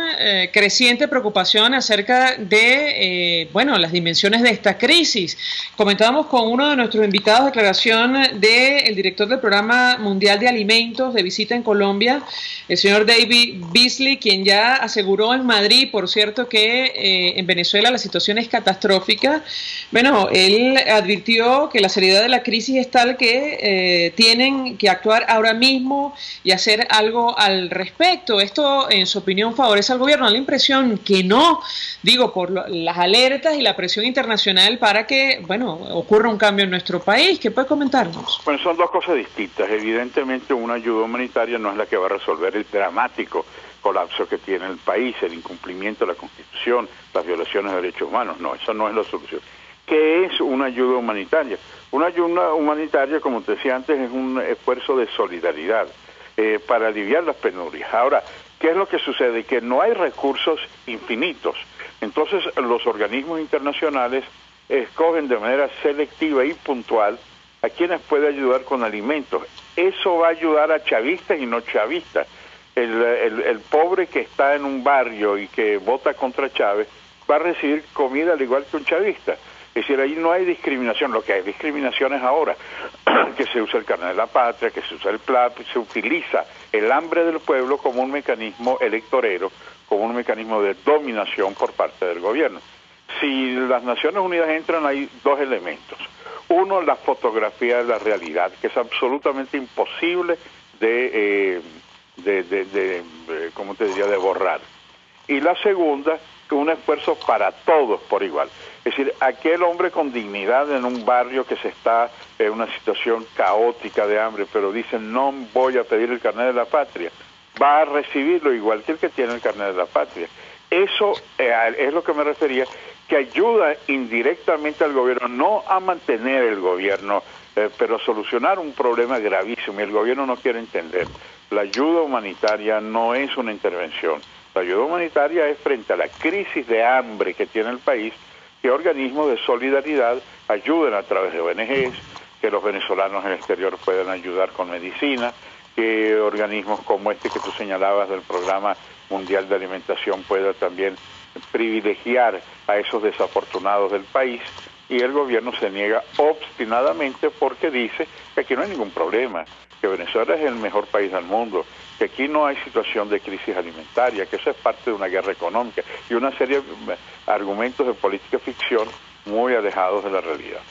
creciente preocupación acerca de, bueno, las dimensiones de esta crisis. Comentábamos con uno de nuestros invitados declaración del director del Programa Mundial de Alimentos de visita en Colombia, el señor David Beasley, quien ya aseguró en Madrid, por cierto, que en Venezuela la situación es catastrófica. Bueno, él advirtió que la seriedad de la crisis es tal que tienen que actuar ahora mismo y hacer algo al respecto. ¿Esto, en su opinión, favorece al gobierno? Da la impresión que no, digo, por las alertas y la presión internacional para que, bueno, ocurra un cambio en nuestro país. ¿Qué puede comentarnos? Bueno, son dos cosas distintas. Evidentemente, una ayuda humanitaria no es la que va a resolver el dramático colapso que tiene el país, el incumplimiento de la Constitución, las violaciones de derechos humanos. No, eso no es la solución. ¿Qué es una ayuda humanitaria? Una ayuda humanitaria, como te decía antes, es un esfuerzo de solidaridad para aliviar las penurias. Ahora, ¿qué es lo que sucede? Que no hay recursos infinitos. Entonces, los organismos internacionales escogen de manera selectiva y puntual a quienes puede ayudar con alimentos. Eso va a ayudar a chavistas y no chavistas. El pobre que está en un barrio y que vota contra Chávez va a recibir comida al igual que un chavista. Es decir, ahí no hay discriminación. Lo que hay discriminación es ahora que se usa el carnet de la patria, que se usa el PLAP, se utiliza el hambre del pueblo como un mecanismo electorero, como un mecanismo de dominación por parte del gobierno. Si las Naciones Unidas entran, hay dos elementos. Uno, la fotografía de la realidad, que es absolutamente imposible ¿cómo te diría?, de borrar. Y la segunda, un esfuerzo para todos por igual. Es decir, aquel hombre con dignidad en un barrio que se está en una situación caótica de hambre, pero dice, no voy a pedir el carnet de la patria, va a recibirlo igual que el que tiene el carnet de la patria. Eso es lo que me refería, que ayuda indirectamente al gobierno, no a mantener el gobierno, pero a solucionar un problema gravísimo, y el gobierno no quiere entender. La ayuda humanitaria no es una intervención. La ayuda humanitaria es frente a la crisis de hambre que tiene el país, que organismos de solidaridad ayuden a través de ONGs, que los venezolanos en el exterior puedan ayudar con medicina, que organismos como este que tú señalabas del Programa Mundial de Alimentación pueda también privilegiar a esos desafortunados del país, y el gobierno se niega obstinadamente porque dice que aquí no hay ningún problema, que Venezuela es el mejor país del mundo, que aquí no hay situación de crisis alimentaria, que eso es parte de una guerra económica y una serie de argumentos de política ficción muy alejados de la realidad.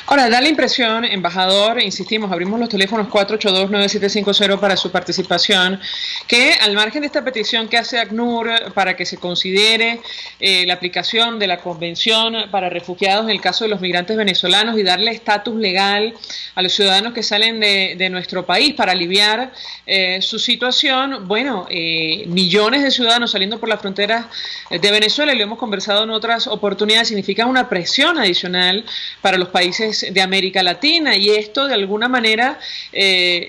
Ahora, da la impresión, embajador, insistimos, abrimos los teléfonos 482-9750 para su participación, que al margen de esta petición que hace ACNUR para que se considere la aplicación de la Convención para Refugiados en el caso de los migrantes venezolanos y darle estatus legal a los ciudadanos que salen de nuestro país para aliviar su situación, bueno, millones de ciudadanos saliendo por las fronteras de Venezuela, y lo hemos conversado en otras oportunidades, significa una presión adicional para los países regiones de América Latina, y esto de alguna manera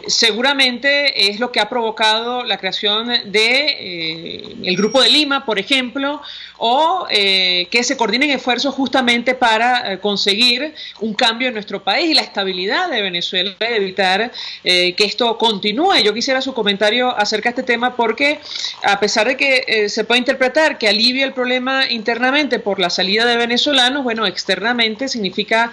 seguramente es lo que ha provocado la creación de el Grupo de Lima, por ejemplo, o que se coordinen esfuerzos justamente para conseguir un cambio en nuestro país y la estabilidad de Venezuela, y evitar que esto continúe. Yo quisiera su comentario acerca de este tema, porque a pesar de que se puede interpretar que alivia el problema internamente por la salida de venezolanos, bueno, externamente significa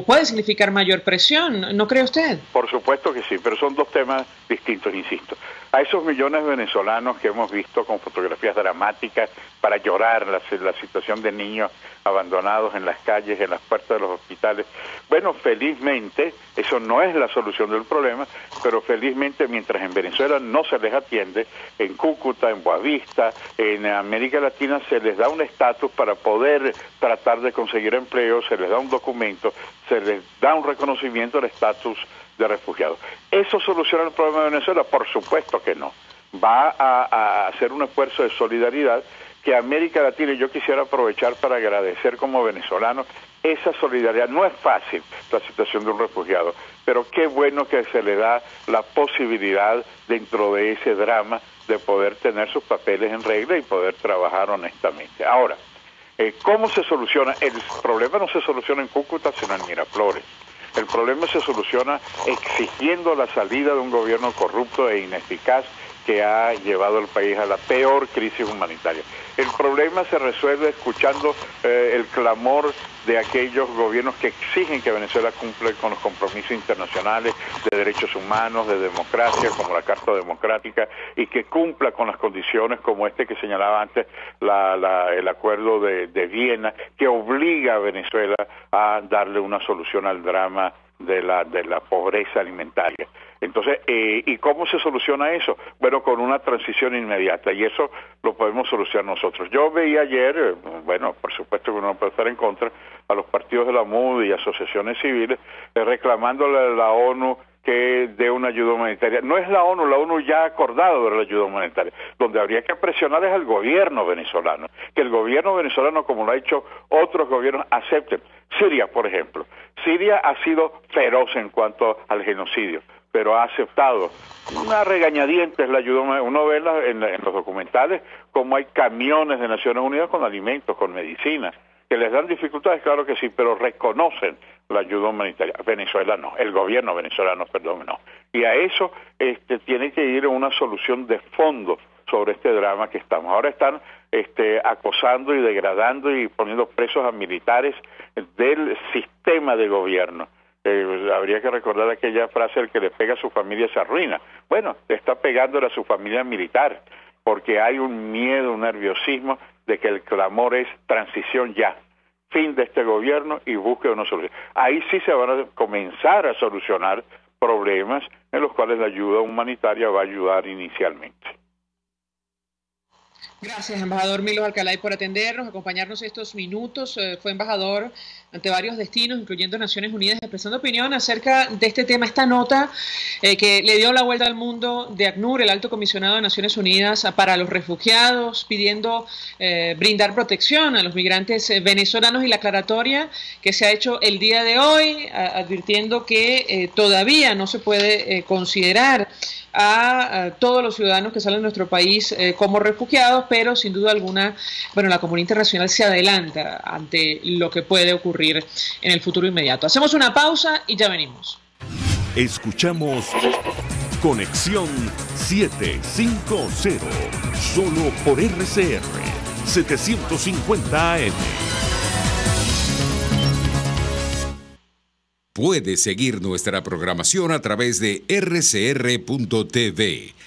puede significar mayor presión, ¿no cree usted? Por supuesto que sí, pero son dos temas distintos, insisto. A esos millones de venezolanos que hemos visto con fotografías dramáticas para llorar la situación de niños abandonados en las calles, en las puertas de los hospitales, bueno, felizmente, eso no es la solución del problema, pero felizmente mientras en Venezuela no se les atiende, en Cúcuta, en Boavista, en América Latina se les da un estatus para poder tratar de conseguir empleo, se les da un documento, se les da un reconocimiento del estatus de refugiados. ¿Eso soluciona el problema de Venezuela? Por supuesto que no. Va a hacer un esfuerzo de solidaridad que América Latina, y yo quisiera aprovechar para agradecer como venezolano esa solidaridad. No es fácil la situación de un refugiado, pero qué bueno que se le da la posibilidad dentro de ese drama de poder tener sus papeles en regla y poder trabajar honestamente. Ahora, ¿cómo se soluciona? El problema no se soluciona en Cúcuta, sino en Miraflores. El problema se soluciona exigiendo la salida de un gobierno corrupto e ineficaz que ha llevado al país a la peor crisis humanitaria. El problema se resuelve escuchando el clamor de aquellos gobiernos que exigen que Venezuela cumpla con los compromisos internacionales de derechos humanos, de democracia, como la Carta Democrática, y que cumpla con las condiciones como este que señalaba antes, el acuerdo de Viena, que obliga a Venezuela a darle una solución al drama de la pobreza alimentaria. Entonces, ¿y cómo se soluciona eso? Bueno, con una transición inmediata, y eso lo podemos solucionar nosotros. Yo veía ayer, bueno, por supuesto que uno no puede estar en contra, a los partidos de la MUD y asociaciones civiles reclamándole a la ONU que dé una ayuda humanitaria. No es la ONU ya ha acordado de la ayuda humanitaria. Donde habría que presionar es al gobierno venezolano, que el gobierno venezolano, como lo ha hecho otros gobiernos, acepten. Siria, por ejemplo. Siria ha sido feroz en cuanto al genocidio, pero ha aceptado una regañadientes la ayuda. Uno ve en los documentales cómo hay camiones de Naciones Unidas con alimentos, con medicinas, que les dan dificultades, claro que sí, pero reconocen la ayuda humanitaria. Venezuela no, el gobierno venezolano, perdón, no. Y a eso tiene que ir una solución de fondo sobre este drama que estamos. Ahora están acosando y degradando y poniendo presos a militares del sistema de gobierno. Habría que recordar aquella frase: el que le pega a su familia se arruina. Bueno, está pegándole a su familia militar, porque hay un miedo, un nerviosismo de que el clamor es transición ya, fin de este gobierno y búsqueda de una solución. Ahí sí se van a comenzar a solucionar problemas en los cuales la ayuda humanitaria va a ayudar inicialmente. Gracias, embajador Milos Alcalay, por atendernos, acompañarnos estos minutos. Fue embajador ante varios destinos, incluyendo Naciones Unidas, expresando opinión acerca de este tema, esta nota que le dio la vuelta al mundo de ACNUR, el Alto Comisionado de Naciones Unidas para los Refugiados, pidiendo brindar protección a los migrantes venezolanos, y la aclaratoria que se ha hecho el día de hoy, advirtiendo que todavía no se puede considerar a todos los ciudadanos que salen de nuestro país como refugiados, pero sin duda alguna, bueno, la comunidad internacional se adelanta ante lo que puede ocurrir en el futuro inmediato. Hacemos una pausa y ya venimos. Escuchamos Conexión 750, solo por RCR 750 AM. Puede seguir nuestra programación a través de rcr.tv,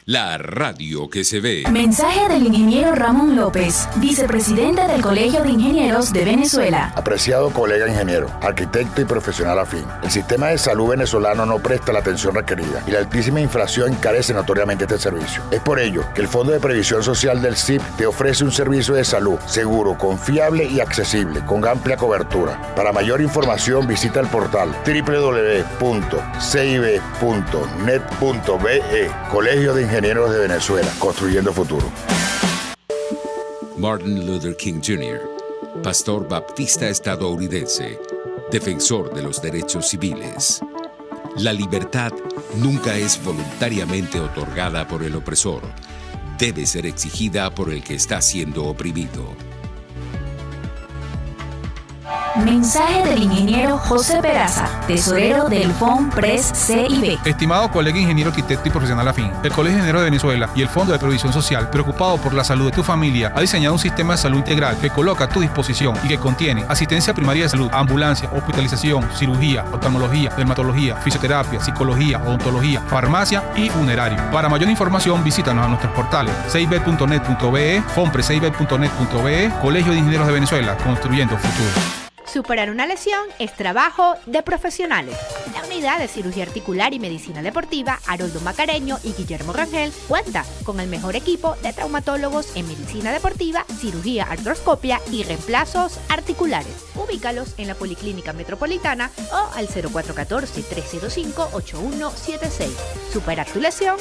la radio que se ve. Mensaje del ingeniero Ramón López, vicepresidente del Colegio de Ingenieros de Venezuela. Apreciado colega ingeniero, arquitecto y profesional afín, el sistema de salud venezolano no presta la atención requerida y la altísima inflación encarece notoriamente este servicio. Es por ello que el Fondo de Previsión Social del CIP te ofrece un servicio de salud seguro, confiable y accesible, con amplia cobertura. Para mayor información visita el portal www.cib.net.be, Colegio de Ingenieros de Venezuela, construyendo futuro. Martin Luther King Jr., pastor baptista estadounidense, defensor de los derechos civiles. La libertad nunca es voluntariamente otorgada por el opresor. Debe ser exigida por el que está siendo oprimido. Mensaje del ingeniero José Peraza, tesorero del FOMPRES CIB. Estimado colega ingeniero, arquitecto y profesional afín, el Colegio de Ingenieros de Venezuela y el Fondo de Previsión Social, preocupado por la salud de tu familia, ha diseñado un sistema de salud integral que coloca a tu disposición y que contiene asistencia primaria de salud, ambulancia, hospitalización, cirugía, oftalmología, dermatología, fisioterapia, psicología, odontología, farmacia y funerario. Para mayor información, visítanos a nuestros portales cib.net.be, fomprescib.net.be, Colegio de Ingenieros de Venezuela, construyendo futuro. Superar una lesión es trabajo de profesionales. La unidad de cirugía articular y medicina deportiva Haroldo Macareño y Guillermo Rangel cuenta con el mejor equipo de traumatólogos en medicina deportiva, cirugía artroscopia y reemplazos articulares. Ubícalos en la Policlínica Metropolitana o al 0414-305-8176. Superar tu lesión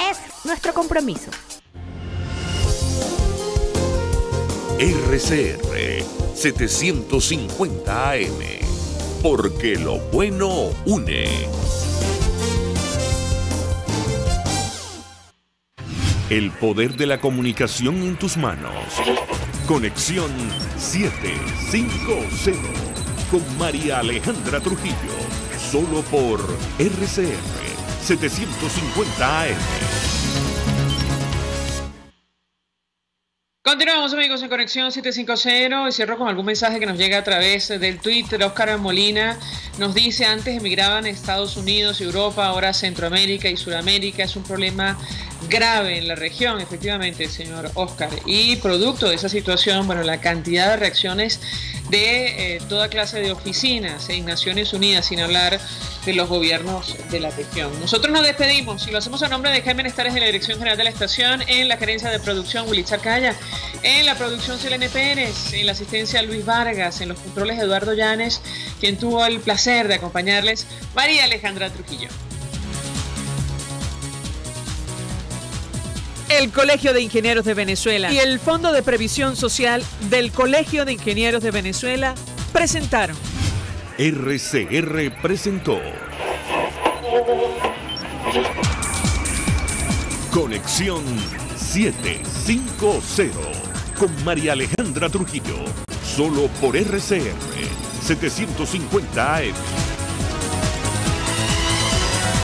es nuestro compromiso. RCR 750 AM, porque lo bueno une. El poder de la comunicación en tus manos. Conexión 750 con María Alejandra Trujillo, solo por RCR 750 AM. Continuamos, amigos, en Conexión 750 y cierro con algún mensaje que nos llega a través del Twitter. Óscar Molina nos dice: antes emigraban a Estados Unidos y Europa, ahora Centroamérica y Sudamérica. Es un problema grave en la región, efectivamente, señor Óscar. Y producto de esa situación, bueno, la cantidad de reacciones de toda clase de oficinas en Naciones Unidas, sin hablar de los gobiernos de la región. Nosotros nos despedimos y lo hacemos a nombre de Jaime Nestares de la Dirección General de la Estación, en la gerencia de producción Willy Charcaya, en la producción Selene Pérez, en la asistencia Luis Vargas, en los controles Eduardo Llanes, quien tuvo el placer de acompañarles, María Alejandra Trujillo. El Colegio de Ingenieros de Venezuela y el Fondo de Previsión Social del Colegio de Ingenieros de Venezuela presentaron. RCR presentó Conexión 750 con María Alejandra Trujillo, solo por RCR 750 AM.